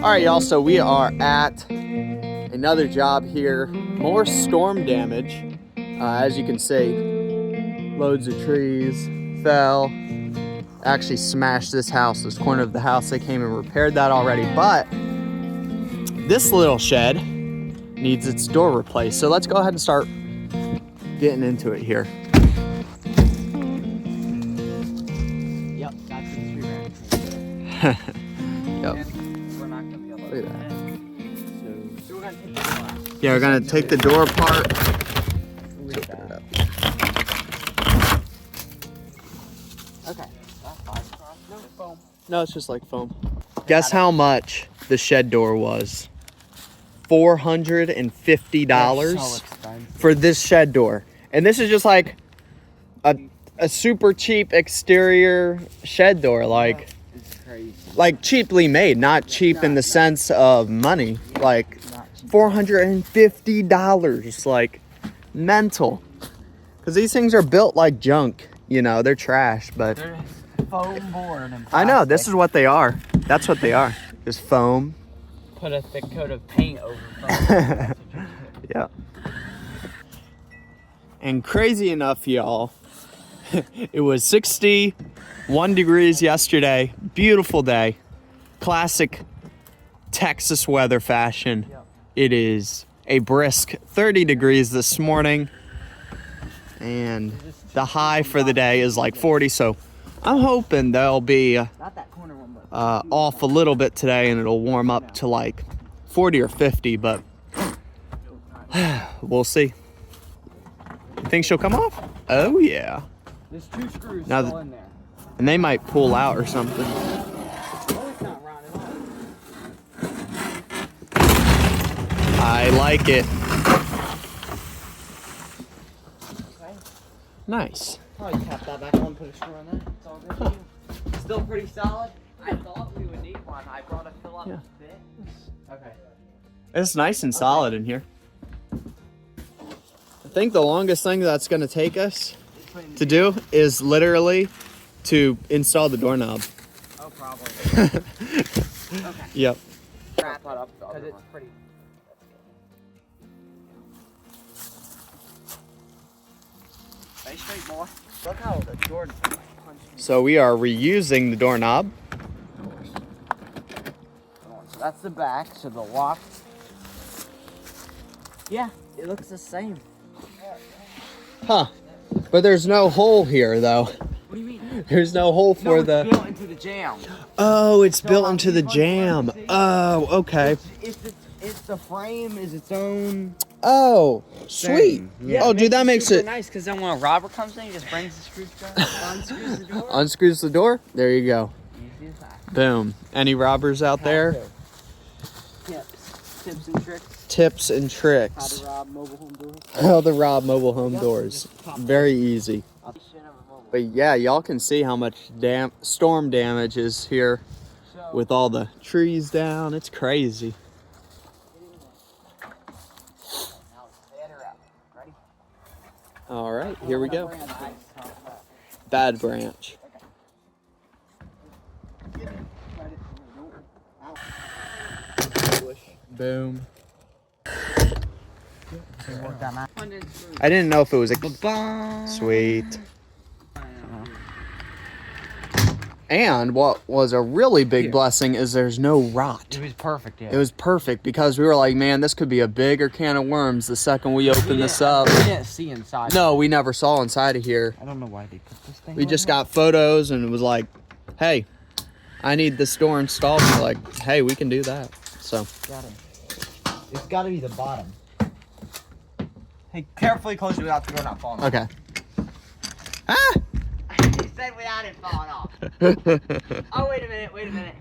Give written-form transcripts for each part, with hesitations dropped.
All right, y'all, so we are at another job here. More storm damage. As you can see, loads of trees fell. Actually smashed this house, this corner of the house. They came and repaired that already, but this little shed needs its door replaced. So let's go ahead and start getting into it here. Yep, that's the 3 grand. Yep. We're not gonna be able to. Look at that. So we're gonna take the glass. Yeah, we're gonna take the door apart. Read that. Okay, that's fine. No foam. No, it's just like foam. Guess how much the shed door was? $450 for this shed door. And this is just like a super cheap exterior shed door, like It's crazy. like cheaply made, not cheap in the sense of money, like $450, like mental. Because these things are built like junk, you know, they're trash, but They're foam board and plastic. I know, this is what they are. That's what they are, just foam. Put a thick coat of paint over foam. Yeah. And crazy enough, y'all, it was 61 degrees yesterday. Beautiful day. Classic Texas weather fashion. Yep. It is a brisk 30 degrees this morning. And the high for the day is like 40. So I'm hoping they'll be Not that corner one, but off a little bit today and it'll warm up to like 40 or 50, but we'll see. You think she'll come off? Oh yeah. there's 2 screws Now still in there. And they might pull out or something. Oh, it's not rounded off. I like it. Okay. Nice. Probably tap that back on, put a screw on that. It's all good. for you. Still pretty solid. I thought we would need one. I brought a fill up Yeah. bit. Okay. It's nice and solid in here. I think the longest thing that's going to take us to do is literally to install the doorknob. Oh, probably. Okay. Yep. Wrap that up because it's pretty. Stay straight, boy. Look how the door punched me. So we are reusing the doorknob. So that's the back, so the lock. Yeah, it looks the same. Huh. But there's no hole here though. What do you mean? There's no hole for No, the... it's built into the jam. Oh, it's So built how into the you punch jam. one, see? Oh, okay. It's the frame is its own. Oh, sweet. thing. Yeah, Oh, dude, that makes super it... nice because then when a robber comes in, he just brings the screwdriver, unscrews the door. Unscrews the door. There you go. Easy as that. Boom. Any robbers out there? Tips and tricks. Tips and How tricks. to rob mobile home doors. How to rob mobile home Yep, doors. just pop Very easy. But But yeah, y'all can see how much storm damage is here with all the trees down. It's crazy. now batter up. Ready? All right, here we go. Bad branch. Boom. I didn't know if it was a... Sweet. And what was a really big blessing is there's no rot. It was perfect, yeah. It was perfect because we were like, man, this could be a bigger can of worms the second we open this up. We didn't see inside. No, we never saw inside of here. I don't know why they put this thing We just got photos and it was like, hey, I need this door installed. And we're like, hey, we can do that. So, It's got to be the bottom. Hey, carefully close it without the door not falling off. okay. Ah! He said without it falling off. Oh, wait a minute.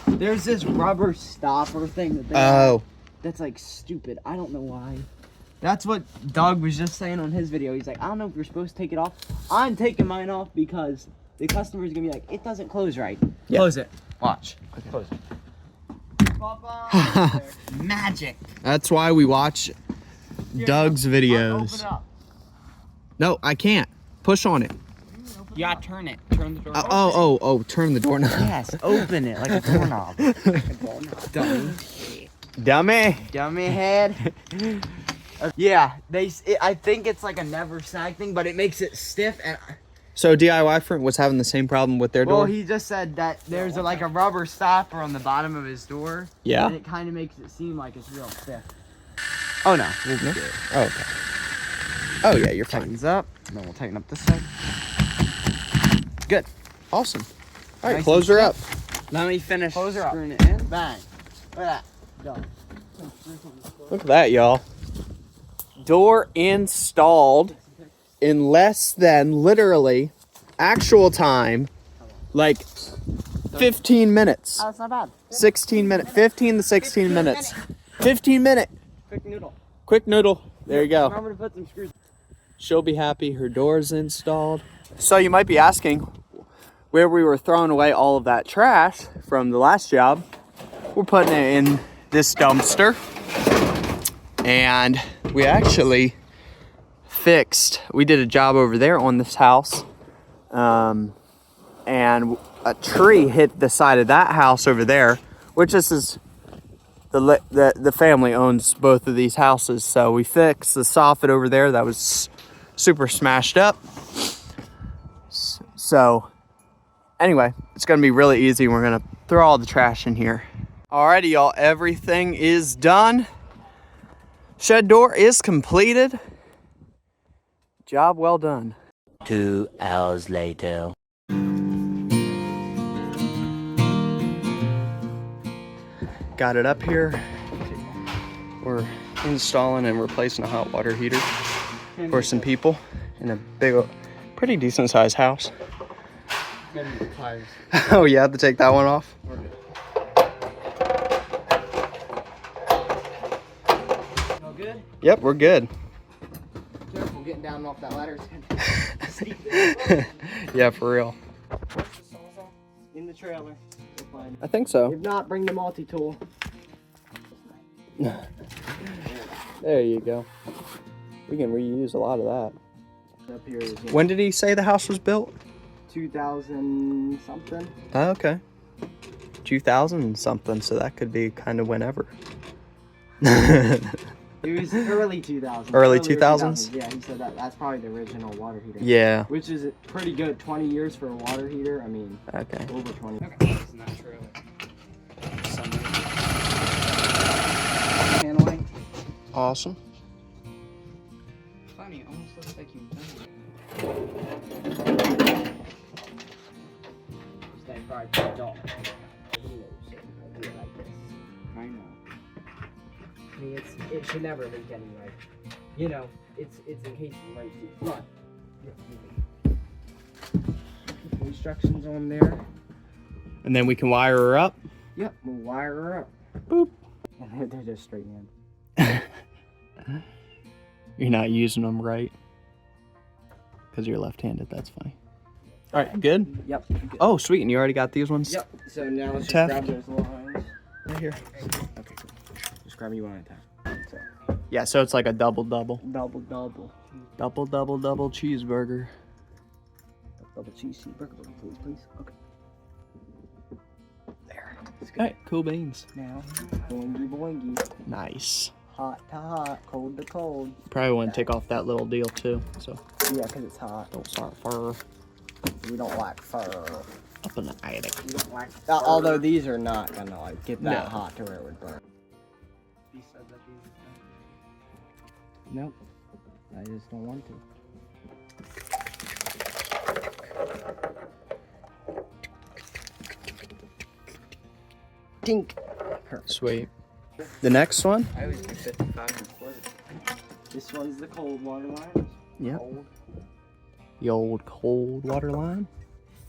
There's this rubber stopper thing that they have that's like stupid. I don't know why. That's what Doug was just saying on his video. He's like, I don't know if you're supposed to take it off. I'm taking mine off because the customer's going to be like, it doesn't close right. Yeah. Close it. Watch. Okay. Close it. Magic. That's why we watch Doug's videos. Open it up. No, I can't. Push on it. You gotta turn it. Turn the doorknob. Oh, turn the doorknob. Yes, open it like a doorknob. Dummy. Dummy head. Yeah, I think it's like a never sag thing, but it makes it stiff and. So DIY friend was having the same problem with their door? Well, he just said that there's like a rubber stopper on the bottom of his door. Yeah. And it kind of makes it seem like it's real stiff. Oh no, we'll be good. Oh, okay. Oh yeah, you're fine. Tightens up, and then we'll tighten up this side. Good. Awesome. All right, Nice close her up. Let me finish Close her up. screwing it in. Bang. Look at that. Done. Look at that, y'all. Door installed in less than, literally, actual time, like 15 minutes. Oh, that's not bad. 16 minutes. 15 to 16 minutes. 15 minute. Quick noodle. Quick noodle. There you go. Remember to put some screws. She'll be happy her door's installed. So you might be asking where we were throwing away all of that trash from the last job. We're putting it in this dumpster. And we actually we did a job over there on this house. And a tree hit the side of that house over there, which this is, the family owns both of these houses. So we fixed the soffit over there that was super smashed up. So anyway, it's gonna be really easy. We're gonna throw all the trash in here. Alrighty, y'all, everything is done. Shed door is completed. Job well done. 2 hours later. Got it up here. We're installing and replacing a hot water heater for some people in a big, pretty decent sized house. Oh, you have to take that one off? All good? Yep, we're good. Careful getting down off that ladder. Yeah, for real. In the trailer. I think so. If not, bring the multi-tool. There you go. We can reuse a lot of that. Up here is When did he say the house was built? 2000 something. Oh, okay. 2000 something, so that could be kind of whenever. It was early 2000s. Early 2000s? Yeah, he said that's probably the original water heater. Yeah. Which is pretty good. 20 years for a water heater. I mean, Okay. over 20. Okay. It's not true. Paneling. Awesome. Funny, almost looks like you've done it. Stay fried to the dog. I know. I mean, it should never leak anyway. You know, it's in case you might see flood. Put the instructions on there. And then we can wire her up. Yep, we'll wire her up. Boop. And they're just straight in. You're not using them right. Because you're left-handed, that's funny. All right, good? Yep. Good. Oh, sweet, and you already got these ones? Yep, so now let's just Teft. grab those lines. Right here. Okay, cool. Just grab you one at a time. So, Yeah, so it's like a double. double. Double cheeseburger. Double cheese cheeseburger, please. Okay. There. All right, cool beans. Now, boingy. Nice. Hot to hot, cold to cold. Probably want to take off that little deal too, so Yeah, because it's hot. don't start fur We don't like fur. up in the attic. We don't like fur. Although these are not gonna like get that No. hot to where it would burn. Nope. I just don't want to. Tink. Perfect. Sweet. The next one? I always do 55 and a quarter. This one's the cold water line. Yep. Cold. The old cold water line.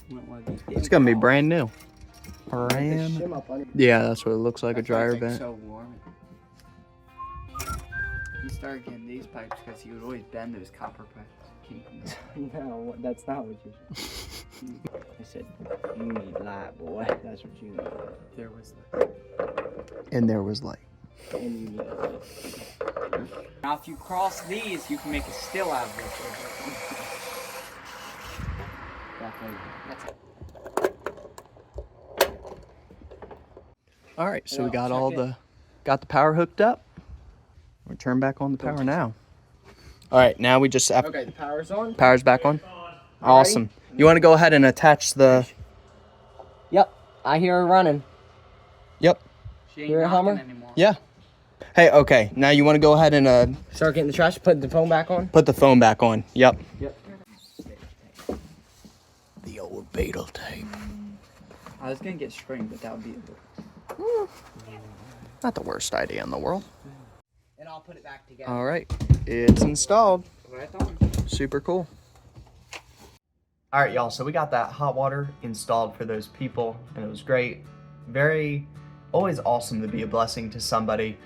It's It's gonna be brand new. Brand. Brand. Yeah, that's what it looks like, a dryer vent. So warm. He started getting these pipes because he would always bend those copper pipes. No, that's not what you said. I said, you need light, boy. That's what you need. There was light. And there was light. And you need light. Now, if you cross these, you can make a still out of it. That's it. All right, so we Well, got check got the power hooked up. We'll turn back on the power now. All right, now we just have Okay, the power's on. power's back on. Awesome. You want to go ahead and attach the? Yep, I hear her running. Yep. She ain't knocking anymore. Yeah. Hey, okay. Now you want to go ahead and Start getting the trash. Put the phone back on. put the phone back on. Yep. Yep. The old Beetle tape. I was gonna get string, but that would be Not the worst idea in the world. And I'll put it back together. All right, it's installed. Right on. Super cool. All right, y'all, so we got that hot water installed for those people, and it was great. Always awesome to be a blessing to somebody.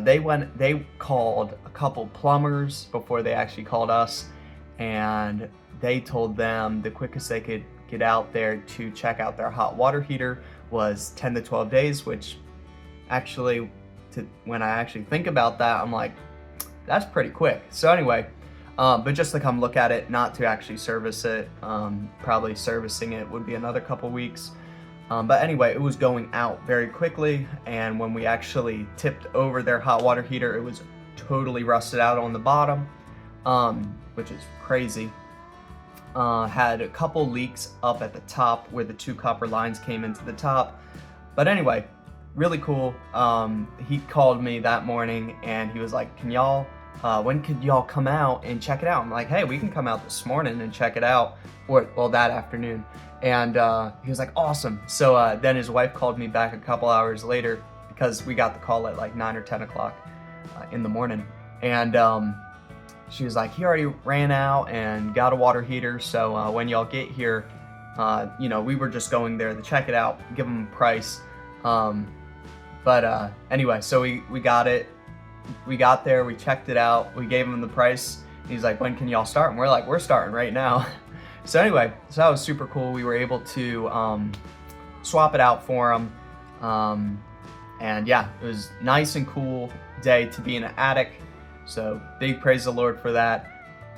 They called a couple plumbers before they actually called us, and they told them the quickest they could get out there to check out their hot water heater was 10 to 12 days, which actually, when I actually think about that, I'm like, that's pretty quick. So anyway, but just to come look at it, not to actually service it. Probably servicing it would be another couple weeks. But anyway, it was going out very quickly, and when we actually tipped over their hot water heater, it was totally rusted out on the bottom, which is crazy. Had a couple leaks up at the top where the 2 copper lines came into the top. But anyway, really cool. He called me that morning and he was like, when could y'all come out and check it out? I'm like, hey, we can come out this morning and check it out, well, that afternoon. And he was like, awesome. So then his wife called me back a couple hours later, because we got the call at like 9 or 10 o'clock in the morning. And she was like, he already ran out and got a water heater. So when y'all get here, we were just going there to check it out, give him a price. But anyway, so we got it. We got there, we checked it out, we gave him the price. He's like, when can y'all start? And we're like, we're starting right now. So anyway, so that was super cool. We were able to swap it out for him. And yeah, it was nice and cool day to be in an attic. So big praise the Lord for that.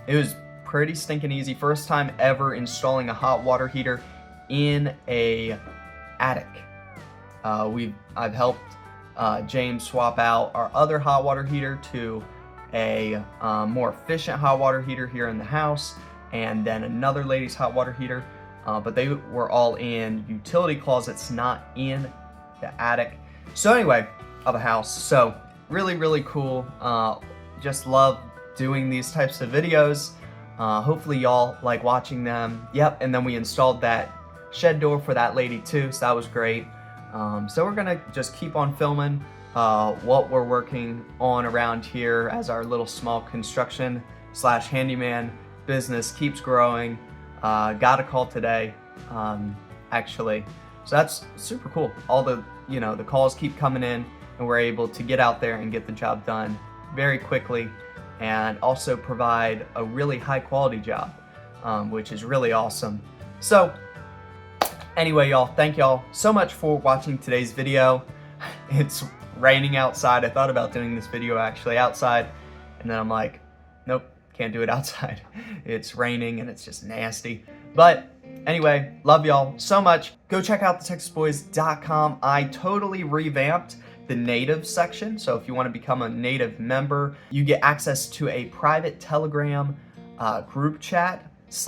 It was pretty stinking easy. First time ever installing a hot water heater in a attic. I've helped James swap out our other hot water heater to a more efficient hot water heater here in the house, and then another lady's hot water heater, but they were all in utility closets, not in the attic. So anyway, of a house. So really, really cool. Just love doing these types of videos. Hopefully y'all like watching them. Yep, and then we installed that shed door for that lady too, so that was great. So we're gonna just keep on filming what we're working on around here as our little small construction / handyman business keeps growing. Got a call today, actually. So that's super cool. All the calls keep coming in, and we're able to get out there and get the job done very quickly, and also provide a really high quality job, which is really awesome. So anyway, y'all, thank y'all so much for watching today's video. It's raining outside. I thought about doing this video actually outside, and then I'm like, nope, can't do it outside. It's raining and it's just nasty. But anyway, love y'all so much. Go check out TheTexasBoys.com. I totally revamped the native section. So if you want to become a native member, you get access to a private Telegram group chat /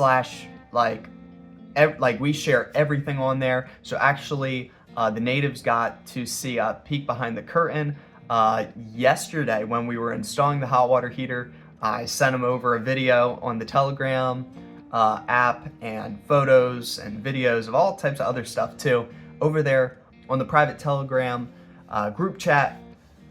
like we share everything on there. So actually, the natives got to see a peek behind the curtain. Yesterday, when we were installing the hot water heater, I sent them over a video on the Telegram app, and photos and videos of all types of other stuff too, over there on the private Telegram group chat.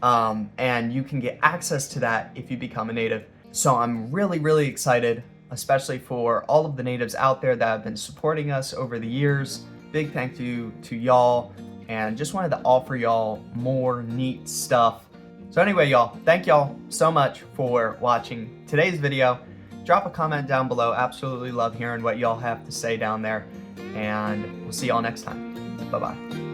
And you can get access to that if you become a native. So I'm really, really excited, especially for all of the natives out there that have been supporting us over the years. Big thank you to y'all, and just wanted to offer y'all more neat stuff. So anyway, y'all, thank y'all so much for watching today's video. Drop a comment down below. Absolutely love hearing what y'all have to say down there, and we'll see y'all next time. Bye-bye.